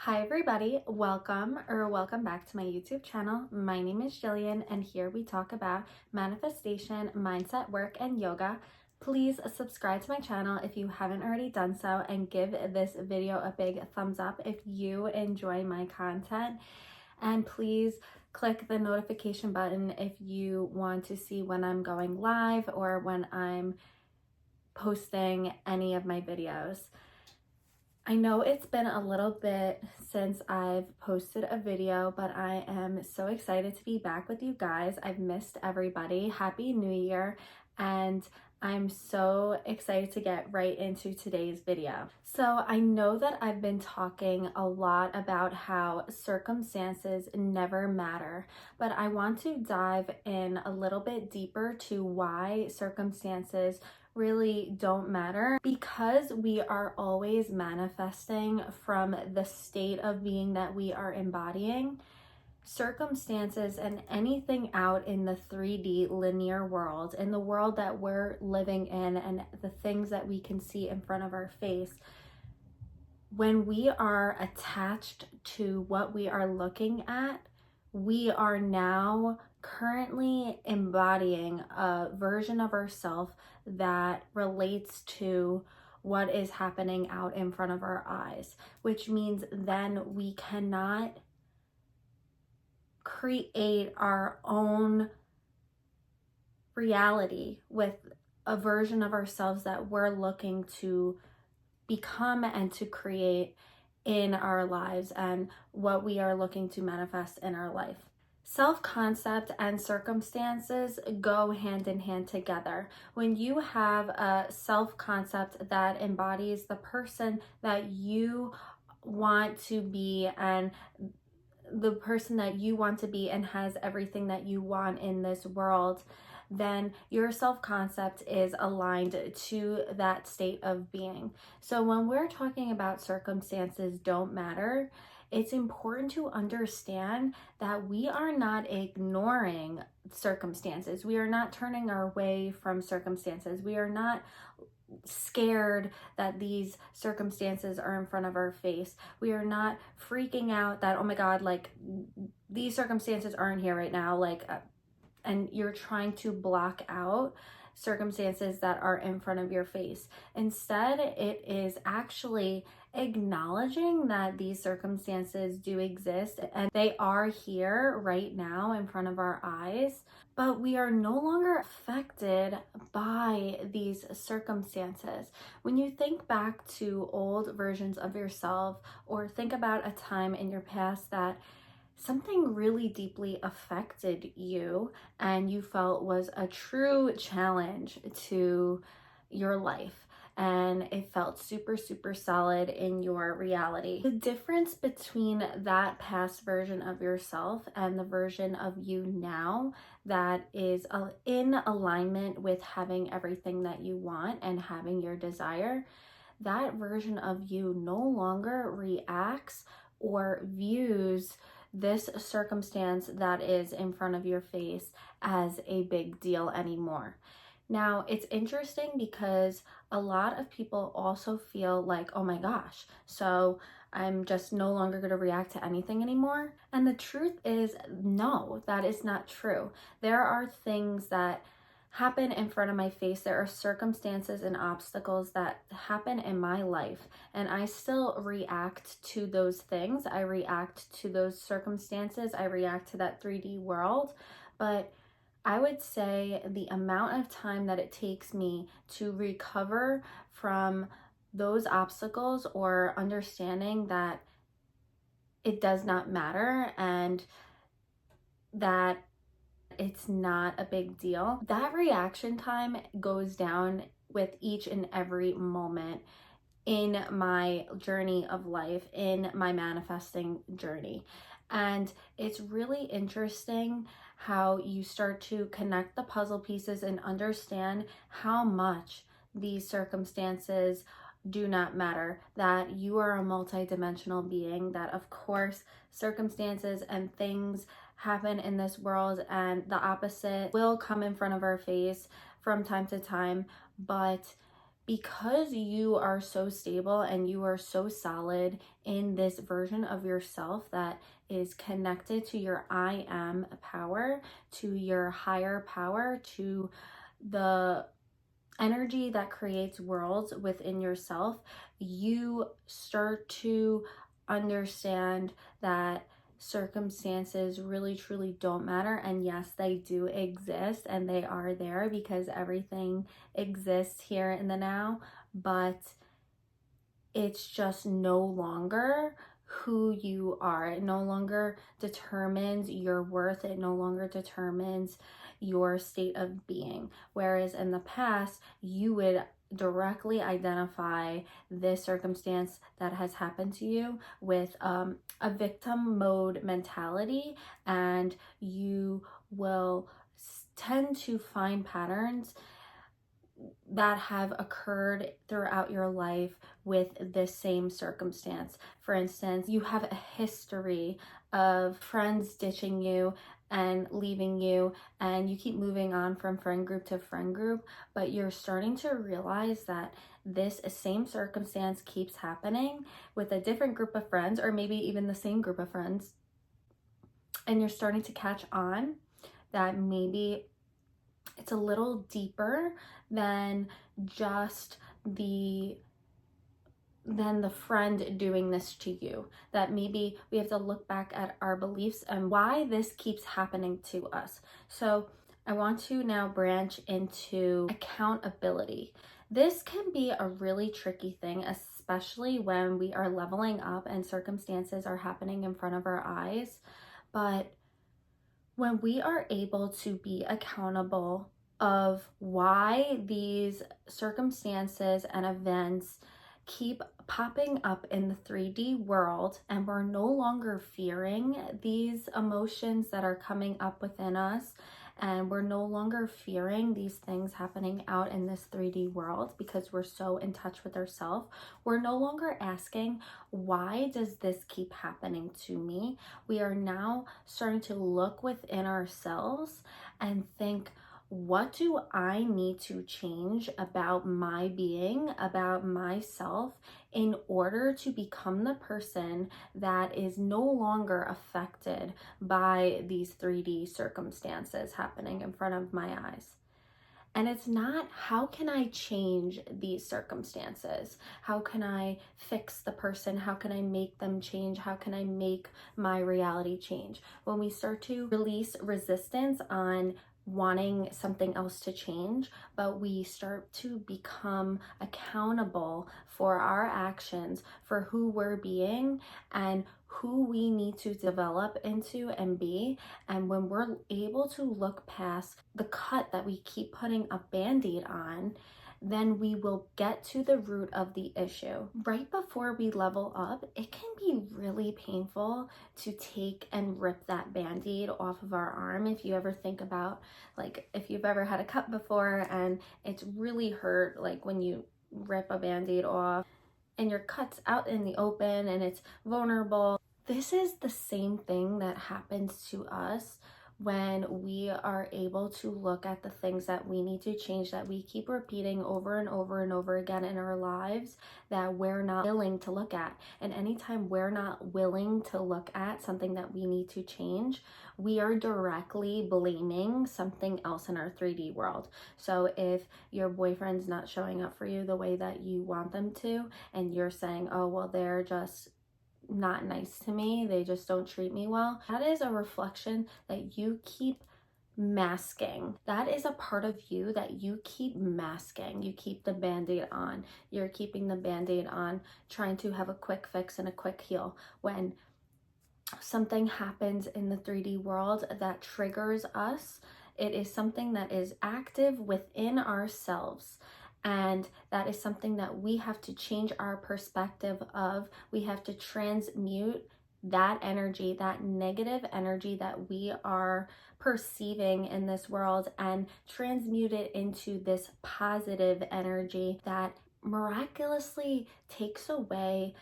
Hi everybody, welcome back to my YouTube channel. My name is Jillian and here we talk about manifestation, mindset work, and yoga. Please subscribe to my channel if you haven't already done so and give this video a big thumbs up if you enjoy my content. And please click the notification button if you want to see when I'm going live or when I'm posting any of my videos. I know it's been a little bit since I've posted a video, but I am so excited to be back with you guys. I've missed everybody. Happy New Year, and I'm so excited to get right into today's video. So I know that I've been talking a lot about how circumstances never matter, but I want to dive in a little bit deeper to why circumstances really don't matter, because we are always manifesting from the state of being that we are embodying. Circumstances and anything out in the 3D linear world, in the world that we're living in and the things that we can see in front of our face, when we are attached to what we are looking at, we are now currently embodying a version of ourselves that relates to what is happening out in front of our eyes, which means then we cannot create our own reality with a version of ourselves that we're looking to become and to create in our lives and what we are looking to manifest in our life. Self-concept and circumstances go hand in hand together. When you have a self-concept that embodies the person that you want to be and the person that you want to be and has everything that you want in this world, then your self-concept is aligned to that state of being. So when we're talking about circumstances don't matter, it's important to understand that we are not ignoring circumstances. We are not turning our way from circumstances. We are not scared that these circumstances are in front of our face. We are not freaking out that, oh my God, like these circumstances aren't here right now. And you're trying to block out circumstances that are in front of your face. Instead, it is actually acknowledging that these circumstances do exist and they are here right now in front of our eyes, but we are no longer affected by these circumstances. When you think back to old versions of yourself or think about a time in your past that something really deeply affected you and you felt was a true challenge to your life and it felt super solid in your reality. The difference between that past version of yourself and the version of you now that is in alignment with having everything that you want and having your desire, that version of you no longer reacts or views this circumstance that is in front of your face as a big deal anymore. Now, it's interesting because a lot of people also feel like, oh my gosh, so I'm just no longer going to react to anything anymore. And the truth is, no, that is not true. There are things that happen in front of my face. There are circumstances and obstacles that happen in my life, and I still react to those things. I react to those circumstances. I react to that 3D world. But I would say the amount of time that it takes me to recover from those obstacles or understanding that it does not matter and that it's not a big deal, that reaction time goes down with each and every moment in my journey of life, in my manifesting journey. And it's really interesting how you start to connect the puzzle pieces and understand how much these circumstances do not matter, that you are a multidimensional being, that of course circumstances and things happen in this world and the opposite will come in front of our face from time to time, but because you are so stable and you are so solid in this version of yourself that is connected to your I am power, to your higher power, to the energy that creates worlds within yourself, you start to understand that circumstances really truly don't matter. And yes, they do exist and they are there because everything exists here in the now, but it's just no longer who you are. It no longer determines your worth. It no longer determines your state of being. Whereas in the past, you would directly identify this circumstance that has happened to you with a victim mode mentality, and you will tend to find patterns that have occurred throughout your life with this same circumstance. For instance, you have a history of friends ditching you and leaving you, and you keep moving on from friend group to friend group, but you're starting to realize that this same circumstance keeps happening with a different group of friends, or maybe even the same group of friends, and you're starting to catch on that maybe it's a little deeper than just the friend doing this to you. That maybe we have to look back at our beliefs and why this keeps happening to us. So I want to now branch into accountability. This can be a really tricky thing, especially when we are leveling up and circumstances are happening in front of our eyes. But when we are able to be accountable of why these circumstances and events keep popping up in the 3D world, and we're no longer fearing these emotions that are coming up within us, and we're no longer fearing these things happening out in this 3D world because we're so in touch with ourselves, we're no longer asking, why does this keep happening to me? We are now starting to look within ourselves and think, what do I need to change about my being, about myself, in order to become the person that is no longer affected by these 3D circumstances happening in front of my eyes? And it's not, how can I change these circumstances? How can I fix the person? How can I make them change? How can I make my reality change? When we start to release resistance on wanting something else to change, but we start to become accountable for our actions, for who we're being and who we need to develop into and be. And when we're able to look past the cut that we keep putting a band-aid on, then we will get to the root of the issue. Right before we level up, it can be really painful to take and rip that band-aid off of our arm. If you ever think about, like, if you've ever had a cut before and it's really hurt, like when you rip a band-aid off and your cut's out in the open and it's vulnerable. This is the same thing that happens to us when we are able to look at the things that we need to change, that we keep repeating over and over and over again in our lives, that we're not willing to look at. And anytime we're not willing to look at something that we need to change, we are directly blaming something else in our 3D world. So if your boyfriend's not showing up for you the way that you want them to, and you're saying, oh, well, they're just not nice to me, they just don't treat me well, that is a reflection that you keep masking. That is a part of you that you keep masking. You keep the band-aid on. You're keeping the band-aid on, trying to have a quick fix and a quick heal. When something happens in the 3D world that triggers us, it is something that is active within ourselves. And that is something that we have to change our perspective of. We have to transmute that energy, that negative energy that we are perceiving in this world, and transmute it into this positive energy that miraculously takes away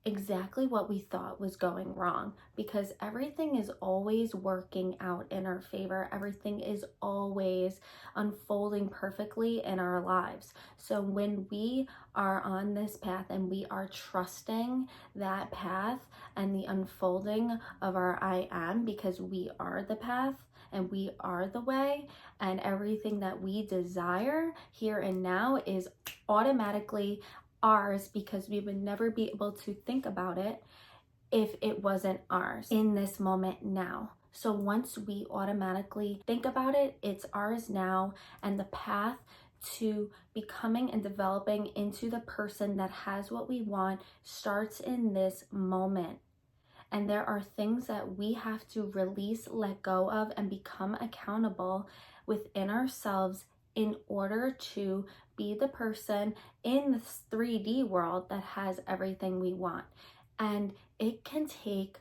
exactly what we thought was going wrong, because everything is always working out in our favor. Everything is always unfolding perfectly in our lives. So when we are on this path and we are trusting that path and the unfolding of our I am, because we are the path and we are the way, and everything that we desire here and now is automatically ours, because we would never be able to think about it if it wasn't ours in this moment now. So once we automatically think about it, it's ours now, and the path to becoming and developing into the person that has what we want starts in this moment. And there are things that we have to release, let go of, and become accountable within ourselves in order to be the person in this 3D world that has everything we want. And it can take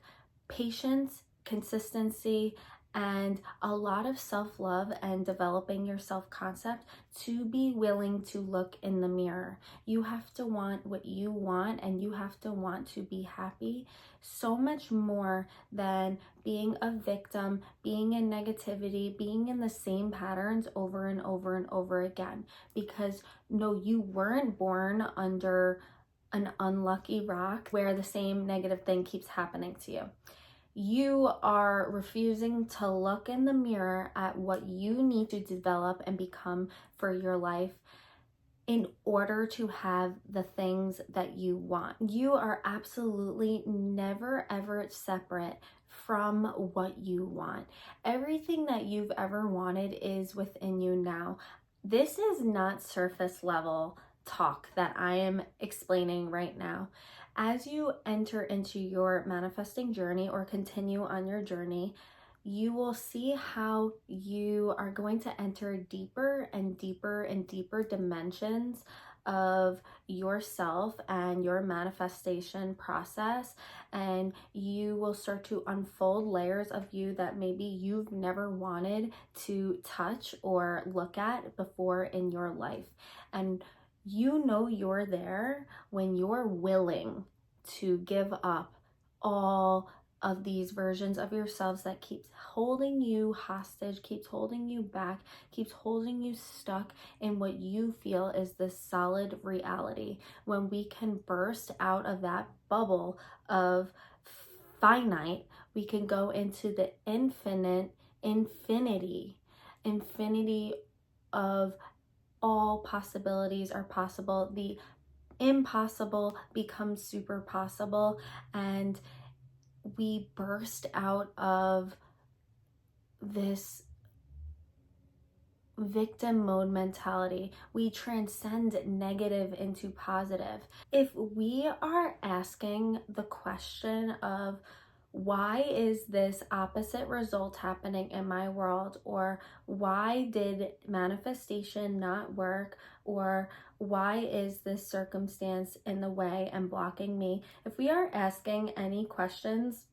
patience, consistency, and a lot of self-love and developing your self-concept to be willing to look in the mirror. You have to want what you want, and you have to want to be happy so much more than being a victim, being in negativity, being in the same patterns over and over and over again. Because no, you weren't born under an unlucky rock where the same negative thing keeps happening to you. You are refusing to look in the mirror at what you need to develop and become for your life in order to have the things that you want. You are absolutely never ever separate from what you want. Everything that you've ever wanted is within you now. This is not surface level talk that I am explaining right now. As you enter into your manifesting journey or continue on your journey, you will see how you are going to enter deeper and deeper and deeper dimensions of yourself and your manifestation process, and you will start to unfold layers of you that maybe you've never wanted to touch or look at before in your life. And you know you're there when you're willing to give up all of these versions of yourselves that keeps holding you hostage, keeps holding you back, keeps holding you stuck in what you feel is this solid reality. When we can burst out of that bubble of finite, we can go into the infinity of all possibilities are possible. The impossible becomes super possible, and we burst out of this victim mode mentality. We transcend negative into positive. If we are asking the question of, why is this opposite result happening in my world? Or why did manifestation not work? Or why is this circumstance in the way and blocking me? If we are asking any questions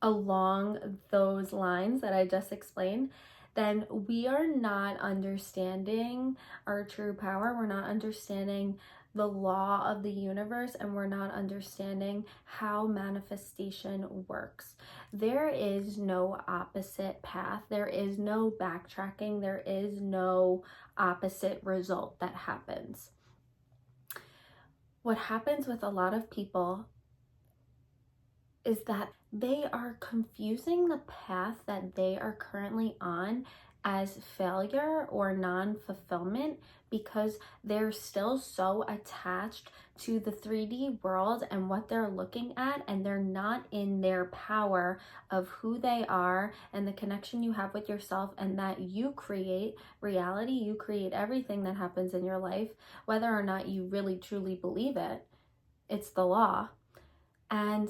along those lines that I just explained, then we are not understanding our true power. We're not understanding the law of the universe, and we're not understanding how manifestation works. There is no opposite path. There is no backtracking. There is no opposite result that happens. What happens with a lot of people is that they are confusing the path that they are currently on as failure or non-fulfillment, because they're still so attached to the 3D world and what they're looking at, and they're not in their power of who they are and the connection you have with yourself, and that you create reality. You create everything that happens in your life, whether or not you really truly believe it. It's the law. And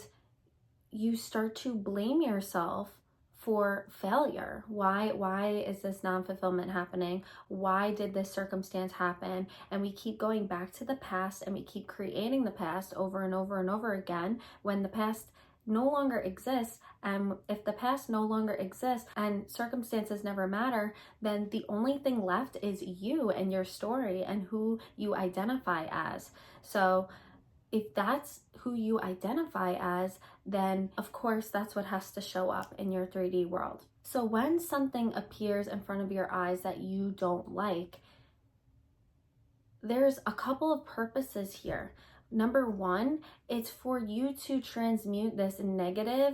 you start to blame yourself for failure. Why is this non-fulfillment happening? Why did this circumstance happen? And we keep going back to the past, and we keep creating the past over and over and over again, when the past no longer exists. And if the past no longer exists and circumstances never matter, then the only thing left is you and your story and who you identify as. So if that's who you identify as, then of course that's what has to show up in your 3D world. So when something appears in front of your eyes that you don't like, there's a couple of purposes here. Number one, it's for you to transmute this negative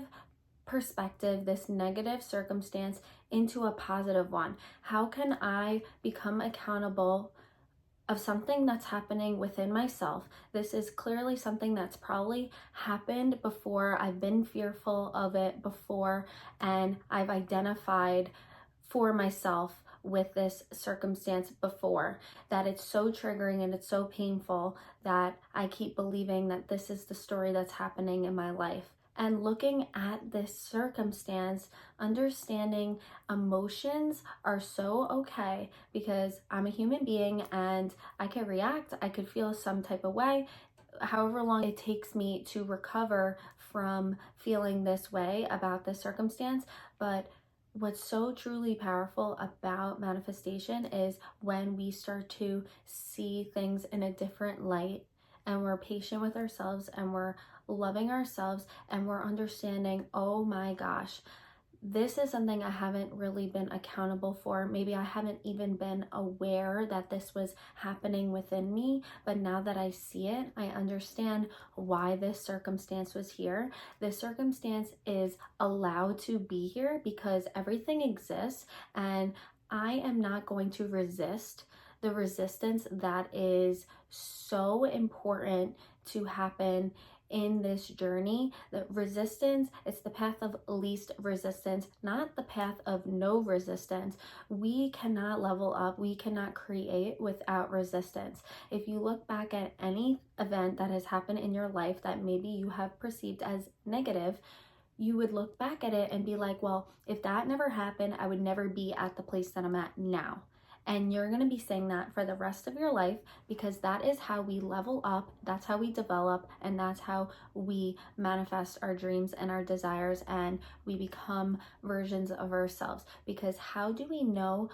perspective, this negative circumstance, into a positive one. How can I become accountable of something that's happening within myself? This is clearly something that's probably happened before. I've been fearful of it before, and I've identified for myself with this circumstance before, that it's so triggering and it's so painful that I keep believing that this is the story that's happening in my life. And looking at this circumstance, understanding emotions are so okay, because I'm a human being and I could react, I could feel some type of way, however long it takes me to recover from feeling this way about this circumstance. But what's so truly powerful about manifestation is when we start to see things in a different light, and we're patient with ourselves, and we're loving ourselves, and we're understanding, oh my gosh, this is something I haven't really been accountable for. Maybe I haven't even been aware that this was happening within me, but now that I see it, I understand why this circumstance was here. This circumstance is allowed to be here because everything exists, and I am not going to resist the resistance that is so important to happen in this journey. The resistance, it's the path of least resistance, not the path of no resistance. We cannot level up, we cannot create without resistance. If you look back at any event that has happened in your life that maybe you have perceived as negative, you would look back at it and be like, well, if that never happened, I would never be at the place that I'm at now. And you're going to be saying that for the rest of your life, because that is how we level up, that's how we develop, and that's how we manifest our dreams and our desires, and we become versions of ourselves. Because how do we know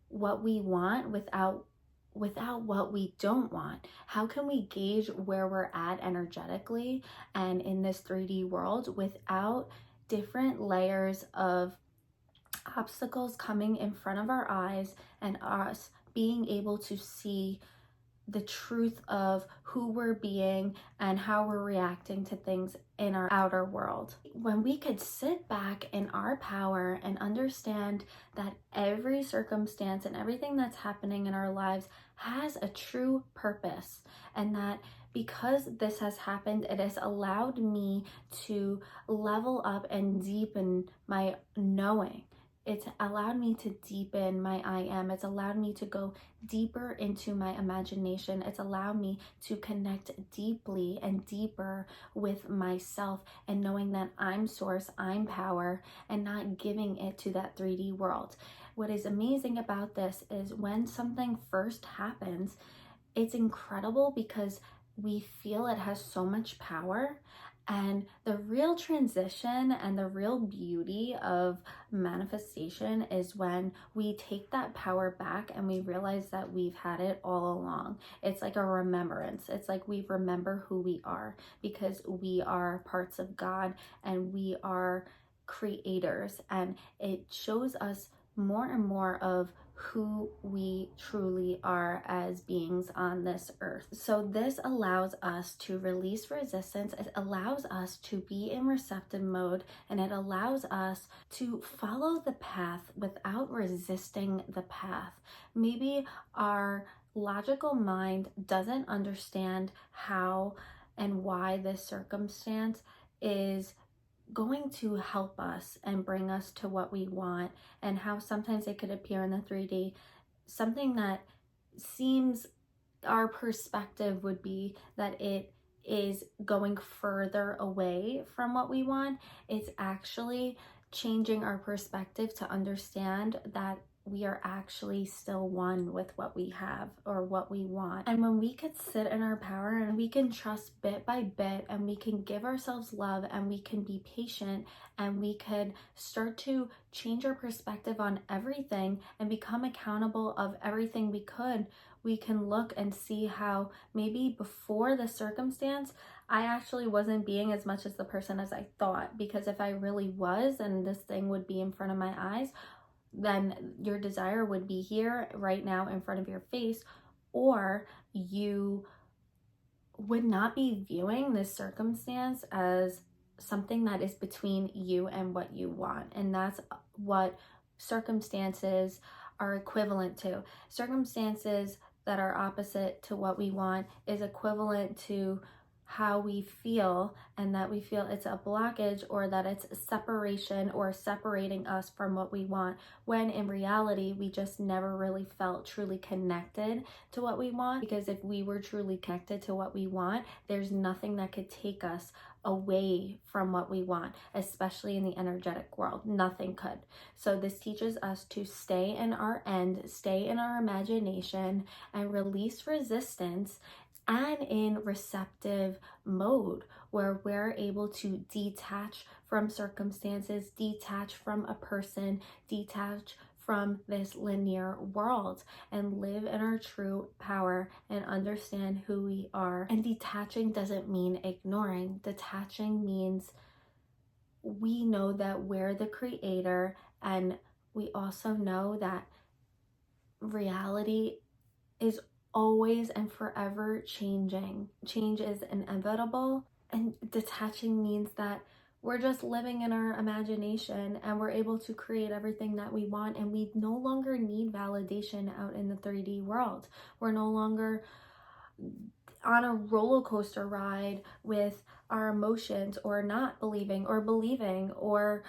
what we want without what we don't want? How can we gauge where we're at energetically and in this 3D world without different layers of obstacles coming in front of our eyes and us being able to see the truth of who we're being and how we're reacting to things in our outer world? When we could sit back in our power and understand that every circumstance and everything that's happening in our lives has a true purpose, and that because this has happened, it has allowed me to level up and deepen my knowing. It's allowed me to deepen my I am. It's allowed me to go deeper into my imagination. It's allowed me to connect deeply and deeper with myself, and knowing that I'm source, I'm power, and not giving it to that 3D world. What is amazing about this is when something first happens, it's incredible because we feel it has so much power. And the real transition and the real beauty of manifestation is when we take that power back and we realize that we've had it all along. It's like a remembrance. It's like we remember who we are, because we are parts of God and we are creators, and it shows us more and more of who we truly are as beings on this earth. So this allows us to release resistance, it allows us to be in receptive mode, and it allows us to follow the path without resisting the path. Maybe our logical mind doesn't understand how and why this circumstance is going to help us and bring us to what we want, and how sometimes it could appear in the 3D, something that seems, our perspective would be that it is going further away from what we want. It's actually changing our perspective to understand that we are actually still one with what we have or what we want. And when we could sit in our power and we can trust bit by bit, and we can give ourselves love, and we can be patient, and we could start to change our perspective on everything and become accountable of everything we could, we can look and see how maybe before the circumstance, I actually wasn't being as much as the person as I thought, because if I really was and this thing would be in front of my eyes, then your desire would be here right now in front of your face, or you would not be viewing this circumstance as something that is between you and what you want. And that's what circumstances are equivalent to. Circumstances that are opposite to what we want is equivalent to how we feel, and that we feel it's a blockage, or that it's separation or separating us from what we want, when in reality we just never really felt truly connected to what we want. Because if we were truly connected to what we want, there's nothing that could take us away from what we want, especially in the energetic world. Nothing could. So this teaches us to stay in our end, stay in our imagination, and release resistance, and in receptive mode, where we're able to detach from circumstances, detach from a person, detach from this linear world, and live in our true power and understand who we are. And detaching doesn't mean ignoring. Detaching means we know that we're the creator, and we also know that reality is always and forever changing. Change is inevitable, and detaching means that we're just living in our imagination and we're able to create everything that we want, and we no longer need validation out in the 3D world. We're no longer on a roller coaster ride with our emotions, or not believing, or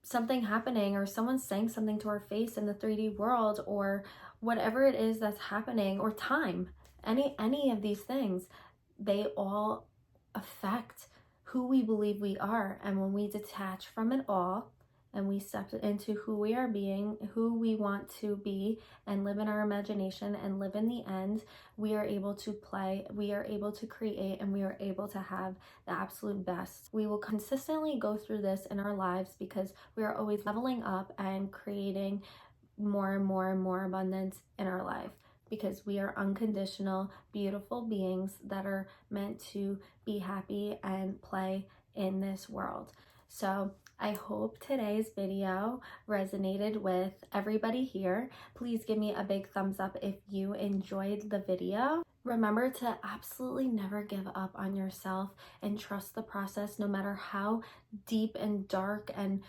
something happening, or someone saying something to our face in the 3D world, or whatever it is that's happening, or time. Any of these things, they all affect who we believe we are. And when we detach from it all and we step into who we are being, who we want to be, and live in our imagination and live in the end, we are able to play, we are able to create, and we are able to have the absolute best. We will consistently go through this in our lives because we are always leveling up and creating more and more and more abundance in our life, because we are unconditional, beautiful beings that are meant to be happy and play in this world. So I hope today's video resonated with everybody here. Please give me a big thumbs up if you enjoyed the video. Remember to absolutely never give up on yourself and trust the process, no matter how deep and dark and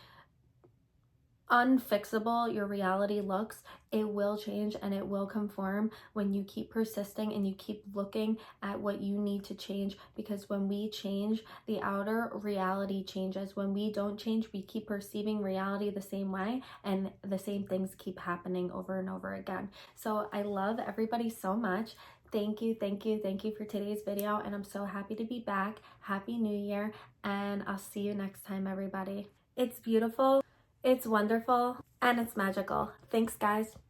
unfixable your reality looks. It will change and it will conform when you keep persisting and you keep looking at what you need to change. Because when we change, the outer reality changes. When we don't change, we keep perceiving reality the same way, and the same things keep happening over and over again. So I love everybody so much. Thank you for today's video, and I'm so happy to be back. Happy New Year, and I'll see you next time, everybody. It's beautiful, it's wonderful, and it's magical. Thanks, guys.